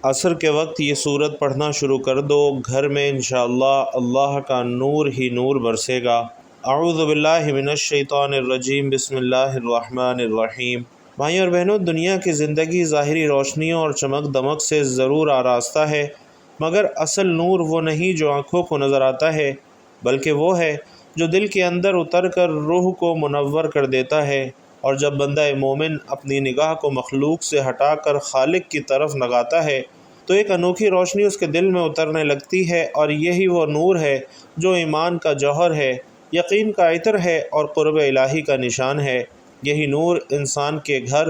عصر کے وقت یہ سورت پڑھنا شروع کر دو، گھر میں انشاءاللہ اللہ کا نور ہی نور برسے گا۔ اعوذ باللہ من الشیطان الرجیم، بسم اللہ الرحمن الرحیم۔ بھائیوں اور بہنوں، دنیا کی زندگی ظاہری روشنیوں اور چمک دمک سے ضرور آراستہ ہے، مگر اصل نور وہ نہیں جو آنکھوں کو نظر آتا ہے، بلکہ وہ ہے جو دل کے اندر اتر کر روح کو منور کر دیتا ہے۔ اور جب بندہ مومن اپنی نگاہ کو مخلوق سے ہٹا کر خالق کی طرف لگاتا ہے تو ایک انوکھی روشنی اس کے دل میں اترنے لگتی ہے، اور یہی وہ نور ہے جو ایمان کا جوہر ہے، یقین کا عطر ہے اور قرب الہی کا نشان ہے۔ یہی نور انسان کے گھر،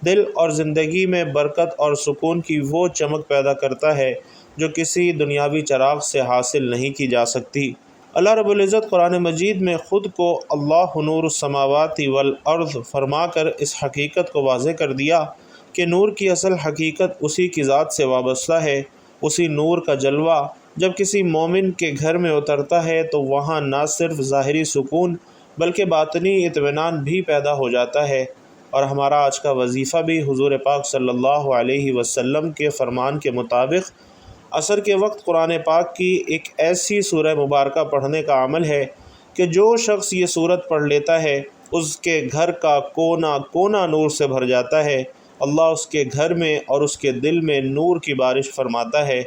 دل اور زندگی میں برکت اور سکون کی وہ چمک پیدا کرتا ہے جو کسی دنیاوی چراغ سے حاصل نہیں کی جا سکتی۔ اللہ رب العزت قرآن مجید میں خود کو اللہ نور السماوات والارض فرما کر اس حقیقت کو واضح کر دیا کہ نور کی اصل حقیقت اسی کی ذات سے وابستہ ہے۔ اسی نور کا جلوہ جب کسی مومن کے گھر میں اترتا ہے تو وہاں نہ صرف ظاہری سکون بلکہ باطنی اطمینان بھی پیدا ہو جاتا ہے۔ اور ہمارا آج کا وظیفہ بھی حضور پاک صلی اللہ علیہ وسلم کے فرمان کے مطابق عصر کے وقت قرآن پاک کی ایک ایسی سورہ مبارکہ پڑھنے کا عمل ہے کہ جو شخص یہ سورت پڑھ لیتا ہے اس کے گھر کا کونا کونا نور سے بھر جاتا ہے۔ اللہ اس کے گھر میں اور اس کے دل میں نور کی بارش فرماتا ہے۔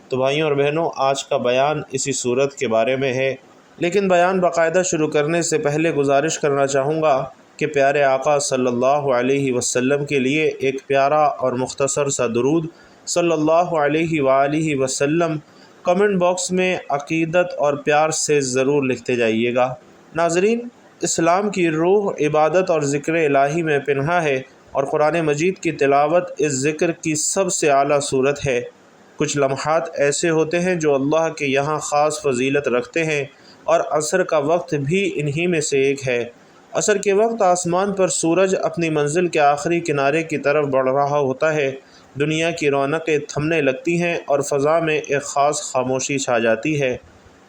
تو بھائیوں اور بہنوں، آج کا بیان اسی سورت کے بارے میں ہے، لیکن بیان باقاعدہ شروع کرنے سے پہلے گزارش کرنا چاہوں گا کہ پیارے آقا صلی اللہ علیہ وسلم کے لیے ایک پیارا اور مختصر سا درود صلی اللہ علیہ وآلہ وسلم کمنٹ باکس میں عقیدت اور پیار سے ضرور لکھتے جائیے گا۔ ناظرین، اسلام کی روح عبادت اور ذکر الہی میں پنہاں ہے، اور قرآن مجید کی تلاوت اس ذکر کی سب سے اعلیٰ صورت ہے۔ کچھ لمحات ایسے ہوتے ہیں جو اللہ کے یہاں خاص فضیلت رکھتے ہیں، اور عصر کا وقت بھی انہی میں سے ایک ہے۔ عصر کے وقت آسمان پر سورج اپنی منزل کے آخری کنارے کی طرف بڑھ رہا ہوتا ہے، دنیا کی رونقیں تھمنے لگتی ہیں اور فضا میں ایک خاص خاموشی چھا جاتی ہے۔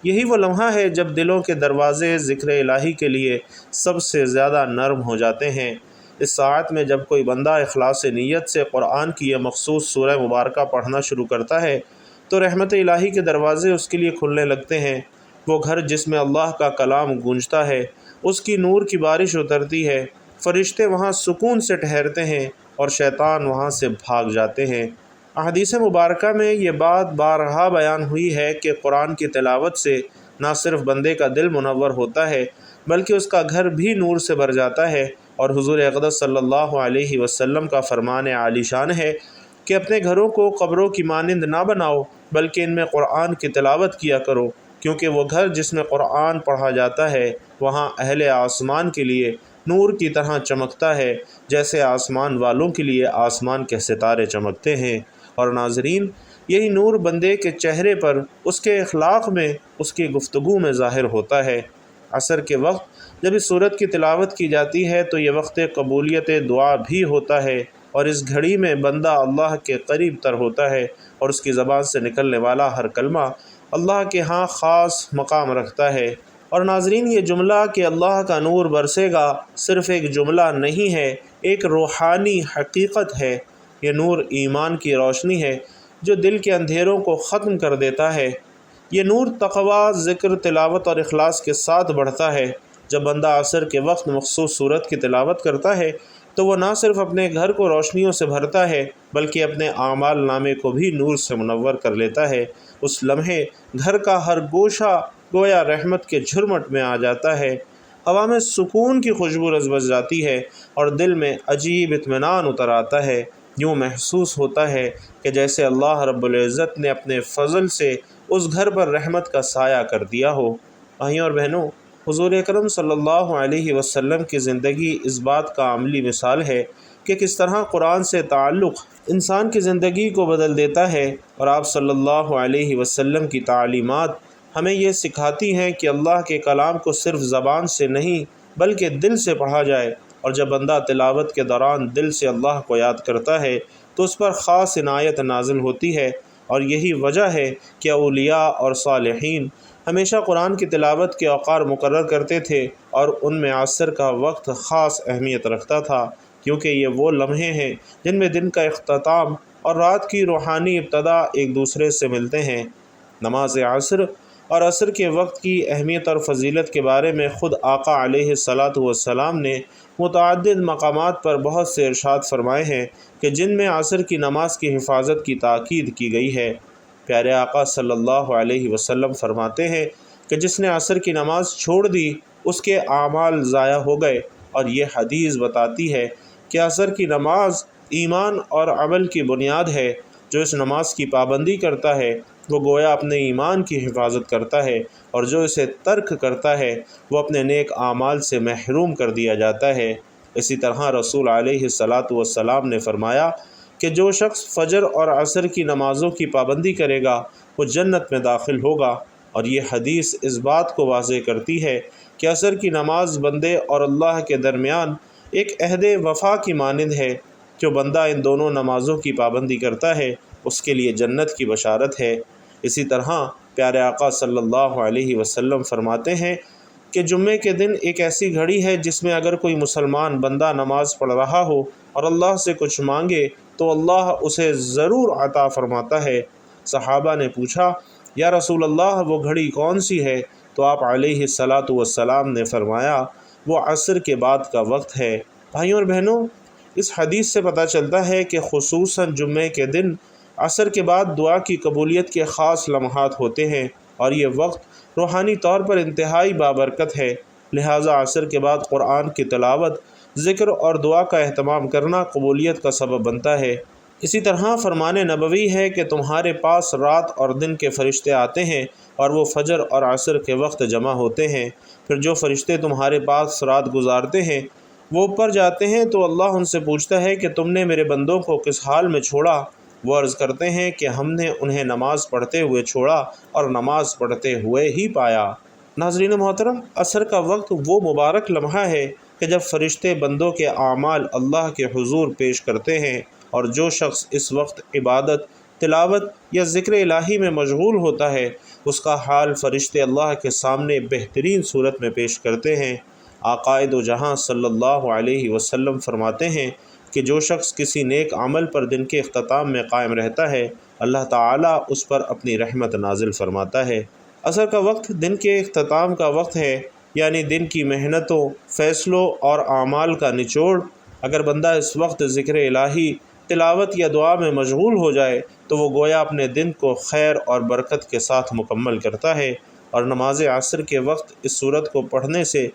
یہی وہ لمحہ ہے جب دلوں کے دروازے ذکر الہی کے لیے سب سے زیادہ نرم ہو جاتے ہیں۔ اس ساعت میں جب کوئی بندہ اخلاص نیت سے قرآن کی یہ مخصوص سورہ مبارکہ پڑھنا شروع کرتا ہے تو رحمت الہی کے دروازے اس کے لیے کھلنے لگتے ہیں۔ وہ گھر جس میں اللہ کا کلام گونجتا ہے، اس کی نور کی بارش اترتی ہے، فرشتے وہاں سکون سے ٹھہرتے ہیں اور شیطان وہاں سے بھاگ جاتے ہیں۔ احادیث مبارکہ میں یہ بات بارہا بیان ہوئی ہے کہ قرآن کی تلاوت سے نہ صرف بندے کا دل منور ہوتا ہے بلکہ اس کا گھر بھی نور سے بھر جاتا ہے، اور حضور اقدس صلی اللہ علیہ وسلم کا فرمان عالی شان ہے کہ اپنے گھروں کو قبروں کی مانند نہ بناؤ بلکہ ان میں قرآن کی تلاوت کیا کرو، کیونکہ وہ گھر جس میں قرآن پڑھا جاتا ہے وہاں اہل آسمان کے لیے نور کی طرح چمکتا ہے، جیسے آسمان والوں کے لیے آسمان کے ستارے چمکتے ہیں۔ اور ناظرین، یہی نور بندے کے چہرے پر، اس کے اخلاق میں، اس کی گفتگو میں ظاہر ہوتا ہے۔ عصر کے وقت جب اس سورت کی تلاوت کی جاتی ہے تو یہ وقت قبولیت دعا بھی ہوتا ہے، اور اس گھڑی میں بندہ اللہ کے قریب تر ہوتا ہے، اور اس کی زبان سے نکلنے والا ہر کلمہ اللہ کے ہاں خاص مقام رکھتا ہے۔ اور ناظرین، یہ جملہ کہ اللہ کا نور برسے گا صرف ایک جملہ نہیں ہے، ایک روحانی حقیقت ہے۔ یہ نور ایمان کی روشنی ہے جو دل کے اندھیروں کو ختم کر دیتا ہے۔ یہ نور تقوی، ذکر، تلاوت اور اخلاص کے ساتھ بڑھتا ہے۔ جب بندہ عصر کے وقت مخصوص سورت کی تلاوت کرتا ہے تو وہ نہ صرف اپنے گھر کو روشنیوں سے بھرتا ہے بلکہ اپنے اعمال نامے کو بھی نور سے منور کر لیتا ہے۔ اس لمحے گھر کا ہر گوشہ گویا رحمت کے جھرمٹ میں آ جاتا ہے، ہوا میں سکون کی خوشبو رس بس جاتی ہے اور دل میں عجیب اطمینان اتر آتا ہے۔ یوں محسوس ہوتا ہے کہ جیسے اللہ رب العزت نے اپنے فضل سے اس گھر پر رحمت کا سایہ کر دیا ہو۔ بھائیوں اور بہنوں، حضور اکرم صلی اللہ علیہ وسلم کی زندگی اس بات کا عملی مثال ہے کہ کس طرح قرآن سے تعلق انسان کی زندگی کو بدل دیتا ہے، اور آپ صلی اللہ علیہ وسلم کی تعلیمات ہمیں یہ سکھاتی ہیں کہ اللہ کے کلام کو صرف زبان سے نہیں بلکہ دل سے پڑھا جائے، اور جب بندہ تلاوت کے دوران دل سے اللہ کو یاد کرتا ہے تو اس پر خاص عنایت نازل ہوتی ہے۔ اور یہی وجہ ہے کہ اولیاء اور صالحین ہمیشہ قرآن کی تلاوت کے اوقات مقرر کرتے تھے، اور ان میں عصر کا وقت خاص اہمیت رکھتا تھا، کیونکہ یہ وہ لمحے ہیں جن میں دن کا اختتام اور رات کی روحانی ابتدا ایک دوسرے سے ملتے ہیں۔ نماز عصر اور عصر کے وقت کی اہمیت اور فضیلت کے بارے میں خود آقا علیہ الصلاۃ والسلام نے متعدد مقامات پر بہت سے ارشاد فرمائے ہیں کہ جن میں عصر کی نماز کی حفاظت کی تاکید کی گئی ہے۔ پیارے آقا صلی اللہ علیہ وسلم فرماتے ہیں کہ جس نے عصر کی نماز چھوڑ دی اس کے اعمال ضائع ہو گئے، اور یہ حدیث بتاتی ہے کہ عصر کی نماز ایمان اور عمل کی بنیاد ہے۔ جو اس نماز کی پابندی کرتا ہے وہ گویا اپنے ایمان کی حفاظت کرتا ہے، اور جو اسے ترک کرتا ہے وہ اپنے نیک اعمال سے محروم کر دیا جاتا ہے۔ اسی طرح رسول علیہ الصلاۃ والسلام نے فرمایا کہ جو شخص فجر اور عصر کی نمازوں کی پابندی کرے گا وہ جنت میں داخل ہوگا، اور یہ حدیث اس بات کو واضح کرتی ہے کہ عصر کی نماز بندے اور اللہ کے درمیان ایک عہد وفا کی مانند ہے۔ جو بندہ ان دونوں نمازوں کی پابندی کرتا ہے اس کے لیے جنت کی بشارت ہے۔ اسی طرح پیارے آقا صلی اللہ علیہ وسلم فرماتے ہیں کہ جمعے کے دن ایک ایسی گھڑی ہے جس میں اگر کوئی مسلمان بندہ نماز پڑھ رہا ہو اور اللہ سے کچھ مانگے تو اللہ اسے ضرور عطا فرماتا ہے۔ صحابہ نے پوچھا یا رسول اللہ وہ گھڑی کون سی ہے؟ تو آپ علیہ الصلاۃ والسلام نے فرمایا وہ عصر کے بعد کا وقت ہے۔ بھائیوں اور بہنوں، اس حدیث سے پتہ چلتا ہے کہ خصوصاً جمعے کے دن عصر کے بعد دعا کی قبولیت کے خاص لمحات ہوتے ہیں، اور یہ وقت روحانی طور پر انتہائی بابرکت ہے۔ لہٰذا عصر کے بعد قرآن کی تلاوت، ذکر اور دعا کا اہتمام کرنا قبولیت کا سبب بنتا ہے۔ اسی طرح فرمان نبوی ہے کہ تمہارے پاس رات اور دن کے فرشتے آتے ہیں اور وہ فجر اور عصر کے وقت جمع ہوتے ہیں۔ پھر جو فرشتے تمہارے پاس رات گزارتے ہیں وہ اوپر جاتے ہیں تو اللہ ان سے پوچھتا ہے کہ تم نے میرے بندوں کو کس حال میں چھوڑا؟ وہ عرض کرتے ہیں کہ ہم نے انہیں نماز پڑھتے ہوئے چھوڑا اور نماز پڑھتے ہوئے ہی پایا۔ ناظرین محترم، عصر کا وقت وہ مبارک لمحہ ہے کہ جب فرشتے بندوں کے اعمال اللہ کے حضور پیش کرتے ہیں، اور جو شخص اس وقت عبادت، تلاوت یا ذکر الہی میں مشغول ہوتا ہے اس کا حال فرشتے اللہ کے سامنے بہترین صورت میں پیش کرتے ہیں۔ آقائے دو جہاں صلی اللہ علیہ وسلم فرماتے ہیں کہ جو شخص کسی نیک عمل پر دن کے اختتام میں قائم رہتا ہے اللہ تعالیٰ اس پر اپنی رحمت نازل فرماتا ہے۔ عصر کا وقت دن کے اختتام کا وقت ہے، یعنی دن کی محنتوں، فیصلوں اور اعمال کا نچوڑ۔ اگر بندہ اس وقت ذکر الہی، تلاوت یا دعا میں مشغول ہو جائے تو وہ گویا اپنے دن کو خیر اور برکت کے ساتھ مکمل کرتا ہے۔ اور نماز عصر کے وقت اس سورت کو پڑھنے سے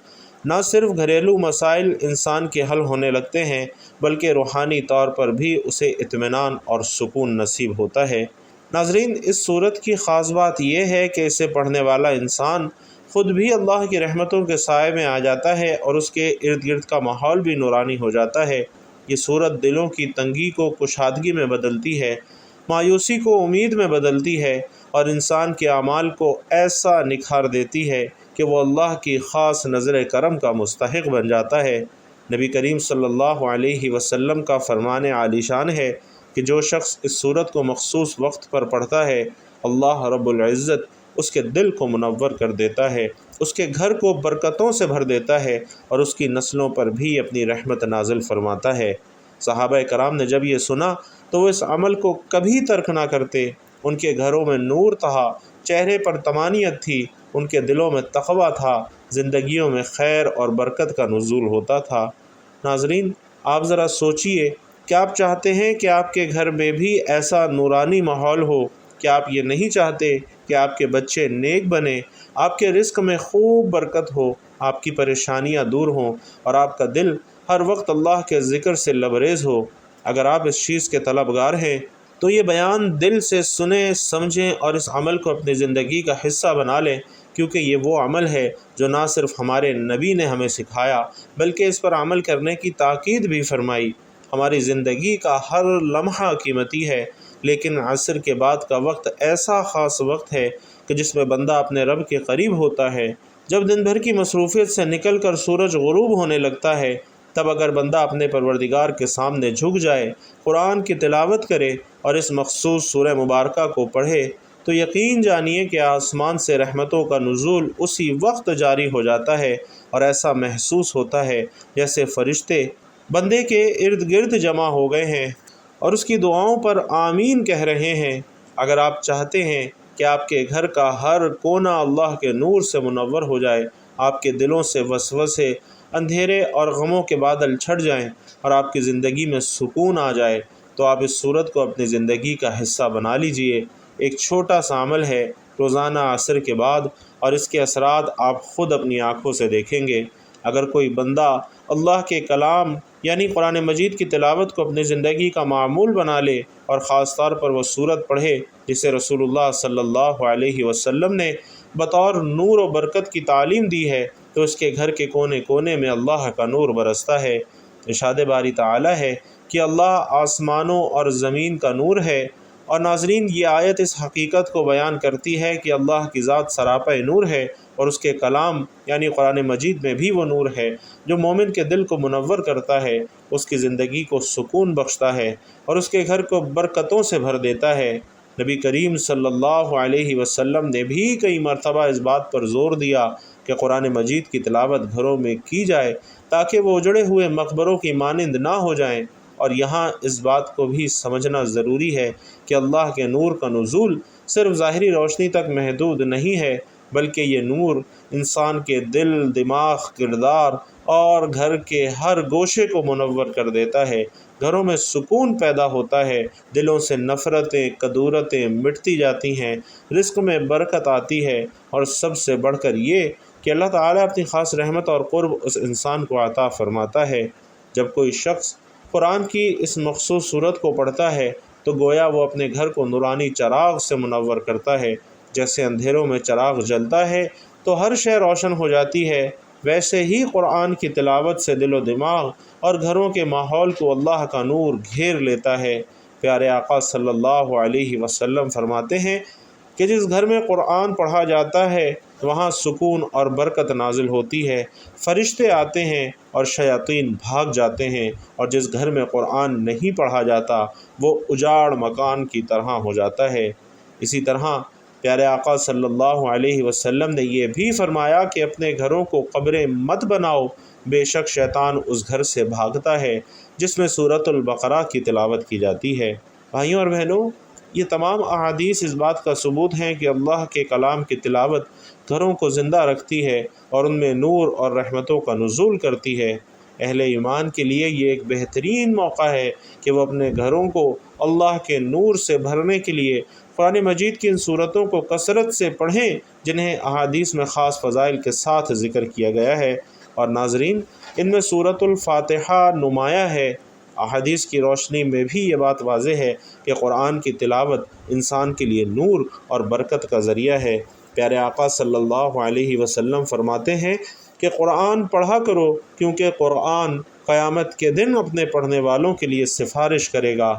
نہ صرف گھریلو مسائل انسان کے حل ہونے لگتے ہیں بلکہ روحانی طور پر بھی اسے اطمینان اور سکون نصیب ہوتا ہے۔ ناظرین، اس سورت کی خاص بات یہ ہے کہ اسے پڑھنے والا انسان خود بھی اللہ کی رحمتوں کے سائے میں آ جاتا ہے اور اس کے ارد گرد کا ماحول بھی نورانی ہو جاتا ہے۔ یہ سورت دلوں کی تنگی کو کشادگی میں بدلتی ہے، مایوسی کو امید میں بدلتی ہے، اور انسان کے اعمال کو ایسا نکھار دیتی ہے کہ وہ اللہ کی خاص نظر کرم کا مستحق بن جاتا ہے۔ نبی کریم صلی اللہ علیہ وسلم کا فرمان عالی شان ہے کہ جو شخص اس سورت کو مخصوص وقت پر پڑھتا ہے اللہ رب العزت اس کے دل کو منور کر دیتا ہے، اس کے گھر کو برکتوں سے بھر دیتا ہے اور اس کی نسلوں پر بھی اپنی رحمت نازل فرماتا ہے۔ صحابہ کرام نے جب یہ سنا تو وہ اس عمل کو کبھی ترک نہ کرتے۔ ان کے گھروں میں نور تھا، چہرے پر طمانینت تھی، ان کے دلوں میں تقویٰ تھا، زندگیوں میں خیر اور برکت کا نزول ہوتا تھا۔ ناظرین، آپ ذرا سوچئے، کیا آپ چاہتے ہیں کہ آپ کے گھر میں بھی ایسا نورانی ماحول ہو؟ کیا آپ یہ نہیں چاہتے کہ آپ کے بچے نیک بنیں، آپ کے رزق میں خوب برکت ہو، آپ کی پریشانیاں دور ہوں اور آپ کا دل ہر وقت اللہ کے ذکر سے لبریز ہو؟ اگر آپ اس چیز کے طلبگار ہیں تو یہ بیان دل سے سنیں، سمجھیں اور اس عمل کو اپنی زندگی کا حصہ بنا لیں، کیونکہ یہ وہ عمل ہے جو نہ صرف ہمارے نبی نے ہمیں سکھایا بلکہ اس پر عمل کرنے کی تاکید بھی فرمائی۔ ہماری زندگی کا ہر لمحہ قیمتی ہے، لیکن عصر کے بعد کا وقت ایسا خاص وقت ہے کہ جس میں بندہ اپنے رب کے قریب ہوتا ہے۔ جب دن بھر کی مصروفیت سے نکل کر سورج غروب ہونے لگتا ہے تب اگر بندہ اپنے پروردگار کے سامنے جھک جائے، قرآن کی تلاوت کرے اور اس مخصوص سورہ مبارکہ کو پڑھے تو یقین جانیے کہ آسمان سے رحمتوں کا نزول اسی وقت جاری ہو جاتا ہے، اور ایسا محسوس ہوتا ہے جیسے فرشتے بندے کے ارد گرد جمع ہو گئے ہیں۔ اور اس کی دعاؤں پر آمین کہہ رہے ہیں۔ اگر آپ چاہتے ہیں کہ آپ کے گھر کا ہر کونا اللہ کے نور سے منور ہو جائے، آپ کے دلوں سے وسوسے، اندھیرے اور غموں کے بادل چھٹ جائیں اور آپ کی زندگی میں سکون آ جائے، تو آپ اس صورت کو اپنی زندگی کا حصہ بنا لیجئے۔ ایک چھوٹا سا عمل ہے، روزانہ عصر کے بعد، اور اس کے اثرات آپ خود اپنی آنکھوں سے دیکھیں گے۔ اگر کوئی بندہ اللہ کے کلام یعنی قرآن مجید کی تلاوت کو اپنی زندگی کا معمول بنا لے، اور خاص طور پر وہ سورت پڑھے جسے رسول اللہ صلی اللہ علیہ وسلم نے بطور نور و برکت کی تعلیم دی ہے، تو اس کے گھر کے کونے کونے میں اللہ کا نور برستا ہے۔ ارشاد باری تعالی ہے کہ اللہ آسمانوں اور زمین کا نور ہے۔ اور ناظرین، یہ آیت اس حقیقت کو بیان کرتی ہے کہ اللہ کی ذات سراپا نور ہے، اور اس کے کلام یعنی قرآن مجید میں بھی وہ نور ہے جو مومن کے دل کو منور کرتا ہے، اس کی زندگی کو سکون بخشتا ہے اور اس کے گھر کو برکتوں سے بھر دیتا ہے۔ نبی کریم صلی اللہ علیہ وسلم نے بھی کئی مرتبہ اس بات پر زور دیا کہ قرآن مجید کی تلاوت گھروں میں کی جائے تاکہ وہ اجڑے ہوئے مقبروں کی مانند نہ ہو جائیں۔ اور یہاں اس بات کو بھی سمجھنا ضروری ہے کہ اللہ کے نور کا نزول صرف ظاہری روشنی تک محدود نہیں ہے، بلکہ یہ نور انسان کے دل، دماغ، کردار اور گھر کے ہر گوشے کو منور کر دیتا ہے۔ گھروں میں سکون پیدا ہوتا ہے، دلوں سے نفرتیں، کدورتیں مٹتی جاتی ہیں، رزق میں برکت آتی ہے، اور سب سے بڑھ کر یہ کہ اللہ تعالیٰ اپنی خاص رحمت اور قرب اس انسان کو عطا فرماتا ہے۔ جب کوئی شخص قرآن کی اس مخصوص صورت کو پڑھتا ہے تو گویا وہ اپنے گھر کو نورانی چراغ سے منور کرتا ہے۔ جیسے اندھیروں میں چراغ جلتا ہے تو ہر شے روشن ہو جاتی ہے، ویسے ہی قرآن کی تلاوت سے دل و دماغ اور گھروں کے ماحول کو اللہ کا نور گھیر لیتا ہے۔ پیارے آقا صلی اللہ علیہ وسلم فرماتے ہیں کہ جس گھر میں قرآن پڑھا جاتا ہے وہاں سکون اور برکت نازل ہوتی ہے، فرشتے آتے ہیں اور شیاطین بھاگ جاتے ہیں، اور جس گھر میں قرآن نہیں پڑھا جاتا وہ اجاڑ مکان کی طرح ہو جاتا ہے۔ اسی طرح پیارے آقا صلی اللہ علیہ وسلم نے یہ بھی فرمایا کہ اپنے گھروں کو قبریں مت بناؤ، بے شک شیطان اس گھر سے بھاگتا ہے جس میں سورۃ البقرہ کی تلاوت کی جاتی ہے۔ بھائیوں اور بہنوں، یہ تمام احادیث اس بات کا ثبوت ہیں کہ اللہ کے کلام کی تلاوت گھروں کو زندہ رکھتی ہے اور ان میں نور اور رحمتوں کا نزول کرتی ہے۔ اہل ایمان کے لیے یہ ایک بہترین موقع ہے کہ وہ اپنے گھروں کو اللہ کے نور سے بھرنے کے لیے قرآن مجید کی ان صورتوں کو کثرت سے پڑھیں جنہیں احادیث میں خاص فضائل کے ساتھ ذکر کیا گیا ہے۔ اور ناظرین، ان میں سورۃ الفاتحہ نمایاں ہے۔ احادیث کی روشنی میں بھی یہ بات واضح ہے کہ قرآن کی تلاوت انسان کے لیے نور اور برکت کا ذریعہ ہے۔ پیارے آقا صلی اللہ علیہ وسلم فرماتے ہیں کہ قرآن پڑھا کرو، کیونکہ قرآن قیامت کے دن اپنے پڑھنے والوں کے لیے سفارش کرے گا۔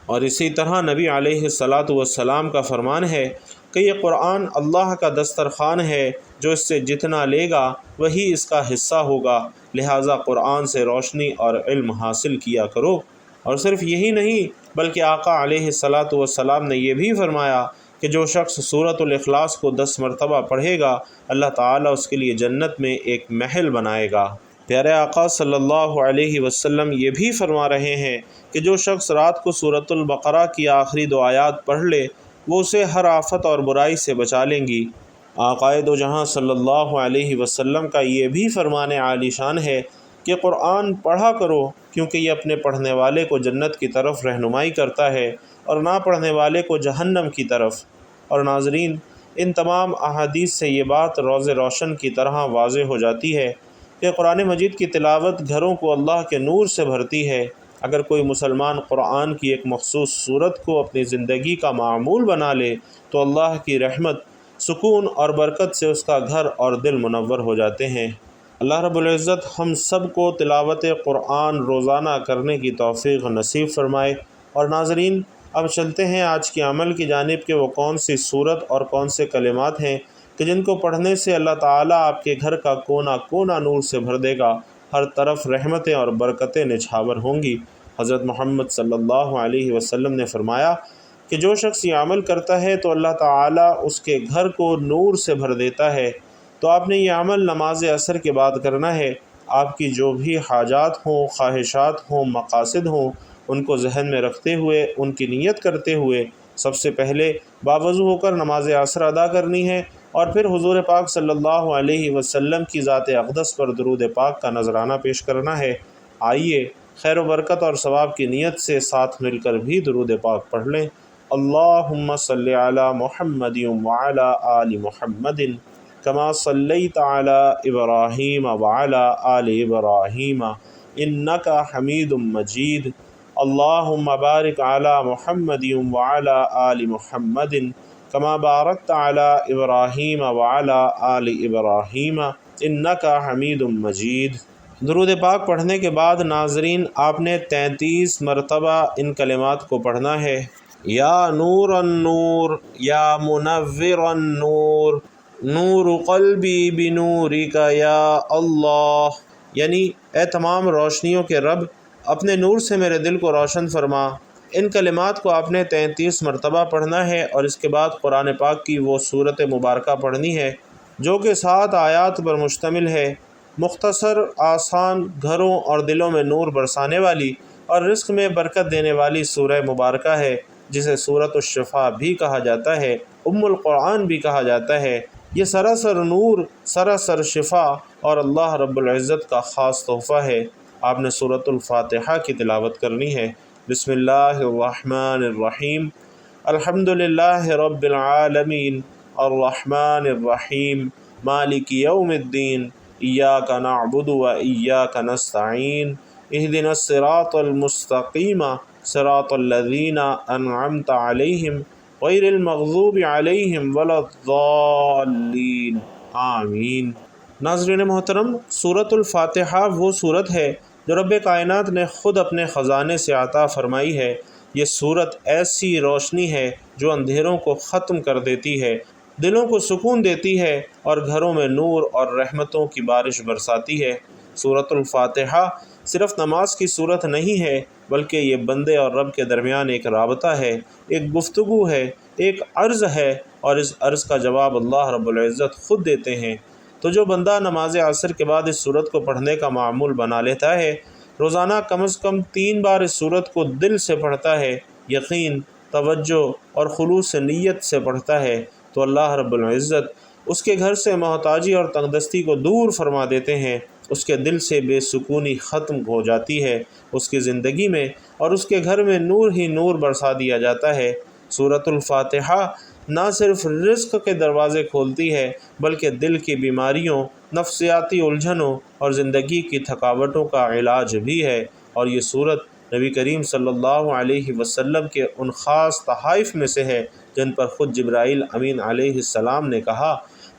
اور اسی طرح نبی علیہ الصلاۃ والسلام کا فرمان ہے کہ یہ قرآن اللہ کا دسترخوان ہے، جو اس سے جتنا لے گا وہی اس کا حصہ ہوگا، لہٰذا قرآن سے روشنی اور علم حاصل کیا کرو۔ اور صرف یہی نہیں بلکہ آقا علیہ الصلاۃ والسلام نے یہ بھی فرمایا کہ جو شخص سورۃ الاخلاص کو 10 مرتبہ پڑھے گا، اللہ تعالیٰ اس کے لیے جنت میں ایک محل بنائے گا۔ پیارے آقا صلی اللہ علیہ وسلم یہ بھی فرما رہے ہیں کہ جو شخص رات کو سورۃ البقرہ کی آخری 2 آیات پڑھ لے وہ اسے ہر آفت اور برائی سے بچا لیں گی۔ آقائے دو جہاں صلی اللہ علیہ وسلم کا یہ بھی فرمان عالی شان ہے کہ قرآن پڑھا کرو، کیونکہ یہ اپنے پڑھنے والے کو جنت کی طرف رہنمائی کرتا ہے اور نہ پڑھنے والے کو جہنم کی طرف۔ اور ناظرین، ان تمام احادیث سے یہ بات روز روشن کی طرح واضح ہو جاتی ہے کہ قرآن مجید کی تلاوت گھروں کو اللہ کے نور سے بھرتی ہے۔ اگر کوئی مسلمان قرآن کی ایک مخصوص صورت کو اپنی زندگی کا معمول بنا لے تو اللہ کی رحمت، سکون اور برکت سے اس کا گھر اور دل منور ہو جاتے ہیں۔ اللہ رب العزت ہم سب کو تلاوت قرآن روزانہ کرنے کی توفیق نصیب فرمائے۔ اور ناظرین، اب چلتے ہیں آج کے عمل کی جانب کہ وہ کون سی صورت اور کون سے کلمات ہیں کہ جن کو پڑھنے سے اللہ تعالیٰ آپ کے گھر کا کونا کونا نور سے بھر دے گا، ہر طرف رحمتیں اور برکتیں نچھاور ہوں گی۔ حضرت محمد صلی اللہ علیہ وسلم نے فرمایا کہ جو شخص یہ عمل کرتا ہے تو اللہ تعالیٰ اس کے گھر کو نور سے بھر دیتا ہے۔ تو آپ نے یہ عمل نماز عصر کے بعد کرنا ہے۔ آپ کی جو بھی حاجات ہوں، خواہشات ہوں، مقاصد ہوں، ان کو ذہن میں رکھتے ہوئے ان کی نیت کرتے ہوئے سب سے پہلے باوضو ہو کر نماز عصر ادا کرنی ہے، اور پھر حضور پاک صلی اللہ علیہ وسلم کی ذات اقدس پر درود پاک کا نذرانہ پیش کرنا ہے۔ آئیے خیر و برکت اور ثواب کی نیت سے ساتھ مل کر بھی درود پاک پڑھ لیں۔ اللہم صلی علی محمد وعلی آل محمد کما صلیت علی ابراہیم وعلی آل ابراہیم انک حمید مجید۔ اللہم بارک علی محمد وعلی آل محمد کما بارکت علی ابراہیم وعلی آل ابراہیم انک حمید مجید۔ درود پاک پڑھنے کے بعد ناظرین آپ نے 33 مرتبہ ان کلمات کو پڑھنا ہے۔ یا نور النور یا منور النور، نور قلبی بنورک یا اللہ، یعنی اے تمام روشنیوں کے رب اپنے نور سے میرے دل کو روشن فرما۔ ان کلمات کو آپ نے 33 مرتبہ پڑھنا ہے، اور اس کے بعد قرآن پاک کی وہ سورت مبارکہ پڑھنی ہے جو کہ 7 آیات پر مشتمل ہے، مختصر، آسان، گھروں اور دلوں میں نور برسانے والی اور رزق میں برکت دینے والی سورہ مبارکہ ہے، جسے سورۃ الشفاء بھی کہا جاتا ہے، ام القرآن بھی کہا جاتا ہے۔ یہ سراسر نور، سراسر شفا اور اللہ رب العزت کا خاص تحفہ ہے۔ آپ نے سورۃ الفاتحہ کی تلاوت کرنی ہے۔ بسم اللہ الرحمن الرحیم، الحمد للہ رب العالمین، الرحمن الرحیم، مالک یوم الدین، ایاک نعبد و ایاک نستعین، اہدنا الصراط المستقیم، صراط الذین انعمت علیہم غیر المغضوب علیہم ولا الضالین، آمین۔ ناظرین محترم، سورۃ الفاتحہ وہ سورت ہے جو رب کائنات نے خود اپنے خزانے سے عطا فرمائی ہے۔ یہ سورت ایسی روشنی ہے جو اندھیروں کو ختم کر دیتی ہے، دلوں کو سکون دیتی ہے اور گھروں میں نور اور رحمتوں کی بارش برساتی ہے۔ سورۃ الفاتحہ صرف نماز کی صورت نہیں ہے، بلکہ یہ بندے اور رب کے درمیان ایک رابطہ ہے، ایک گفتگو ہے، ایک عرض ہے، اور اس عرض کا جواب اللہ رب العزت خود دیتے ہیں۔ تو جو بندہ نماز عصر کے بعد اس سورت کو پڑھنے کا معمول بنا لیتا ہے، روزانہ کم از کم 3 بار اس سورت کو دل سے پڑھتا ہے، یقین، توجہ اور خلوص نیت سے پڑھتا ہے، تو اللہ رب العزت اس کے گھر سے محتاجی اور تنگدستی کو دور فرما دیتے ہیں، اس کے دل سے بے سکونی ختم ہو جاتی ہے اس کی زندگی میں، اور اس کے گھر میں نور ہی نور برسا دیا جاتا ہے۔ سورۃ الفاتحہ نہ صرف رزق کے دروازے کھولتی ہے، بلکہ دل کی بیماریوں، نفسیاتی الجھنوں اور زندگی کی تھکاوٹوں کا علاج بھی ہے۔ اور یہ سورت نبی کریم صلی اللہ علیہ وسلم کے ان خاص تحائف میں سے ہے جن پر خود جبرائیل امین علیہ السلام نے کہا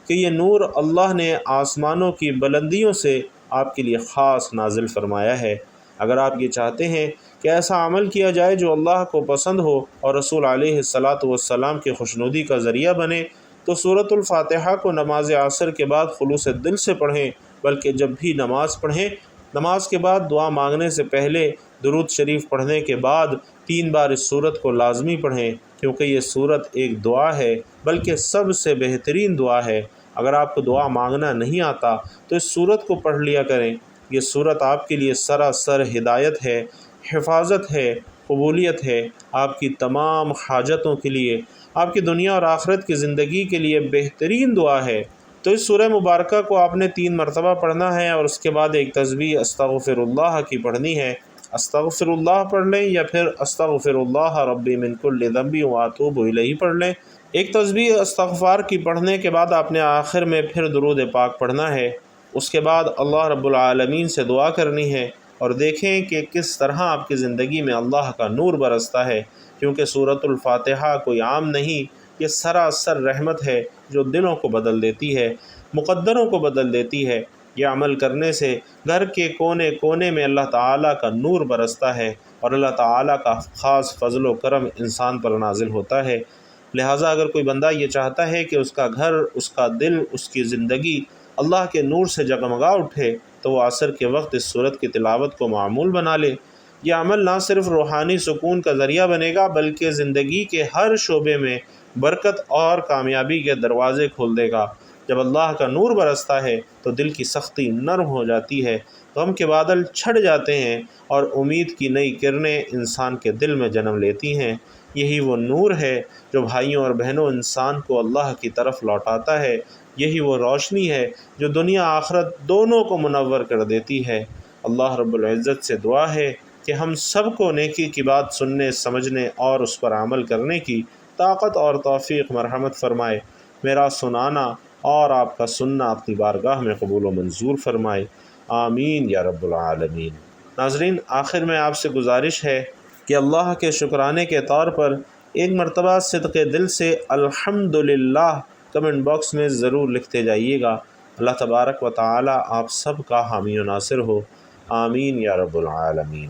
کہ یہ نور اللہ نے آسمانوں کی بلندیوں سے آپ کے لیے خاص نازل فرمایا ہے۔ اگر آپ یہ چاہتے ہیں کہ ایسا عمل کیا جائے جو اللہ کو پسند ہو اور رسول علیہ السلام کی خوشنودی کا ذریعہ بنے، تو سورۃ الفاتحہ کو نماز عصر کے بعد خلوص دل سے پڑھیں، بلکہ جب بھی نماز پڑھیں، نماز کے بعد دعا مانگنے سے پہلے درود شریف پڑھنے کے بعد 3 بار اس سورت کو لازمی پڑھیں، کیونکہ یہ سورت ایک دعا ہے، بلکہ سب سے بہترین دعا ہے۔ اگر آپ کو دعا مانگنا نہیں آتا تو اس سورت کو پڑھ لیا کریں۔ یہ سورت آپ کے لیے سراسر ہدایت ہے، حفاظت ہے، قبولیت ہے، آپ کی تمام حاجتوں کے لیے، آپ کی دنیا اور آخرت کی زندگی کے لیے بہترین دعا ہے۔ تو اس سورہ مبارکہ کو آپ نے 3 مرتبہ پڑھنا ہے، اور اس کے بعد ایک تسبیح استغفر اللہ کی پڑھنی ہے۔ استغفر اللہ پڑھ لیں یا پھر استغفر اللہ ربی من کل ذنب واتوب الیہ پڑھ لیں۔ ایک تسبیح استغفار کی پڑھنے کے بعد آپ نے آخر میں پھر درود پاک پڑھنا ہے۔ اس کے بعد اللہ رب العالمین سے دعا کرنی ہے، اور دیکھیں کہ کس طرح آپ کی زندگی میں اللہ کا نور برستا ہے، کیونکہ سورۃ الفاتحہ کوئی عام نہیں، یہ سراسر رحمت ہے جو دلوں کو بدل دیتی ہے، مقدروں کو بدل دیتی ہے۔ یہ عمل کرنے سے گھر کے کونے کونے میں اللہ تعالیٰ کا نور برستا ہے، اور اللہ تعالیٰ کا خاص فضل و کرم انسان پر نازل ہوتا ہے۔ لہٰذا اگر کوئی بندہ یہ چاہتا ہے کہ اس کا گھر، اس کا دل، اس کی زندگی اللہ کے نور سے جگمگا اٹھے، تو وہ عصر کے وقت اس سورت کی تلاوت کو معمول بنا لے۔ یہ عمل نہ صرف روحانی سکون کا ذریعہ بنے گا، بلکہ زندگی کے ہر شعبے میں برکت اور کامیابی کے دروازے کھول دے گا۔ جب اللہ کا نور برستا ہے تو دل کی سختی نرم ہو جاتی ہے، غم کے بادل چھٹ جاتے ہیں اور امید کی نئی کرنیں انسان کے دل میں جنم لیتی ہیں۔ یہی وہ نور ہے جو بھائیوں اور بہنوں انسان کو اللہ کی طرف لوٹاتا ہے۔ یہی وہ روشنی ہے جو دنیا آخرت دونوں کو منور کر دیتی ہے۔ اللہ رب العزت سے دعا ہے کہ ہم سب کو نیکی کی بات سننے، سمجھنے اور اس پر عمل کرنے کی طاقت اور توفیق مرحمت فرمائے۔ میرا سنانا اور آپ کا سننا اپنی بارگاہ میں قبول و منظور فرمائے، آمین یا رب العالمین۔ ناظرین، آخر میں آپ سے گزارش ہے کہ اللہ کے شکرانے کے طور پر ایک مرتبہ صدق دل سے الحمدللہ کمنٹ باکس میں ضرور لکھتے جائیے گا۔ اللہ تبارک و تعالی آپ سب کا حامی و ناصر ہو، آمین یا رب العالمین۔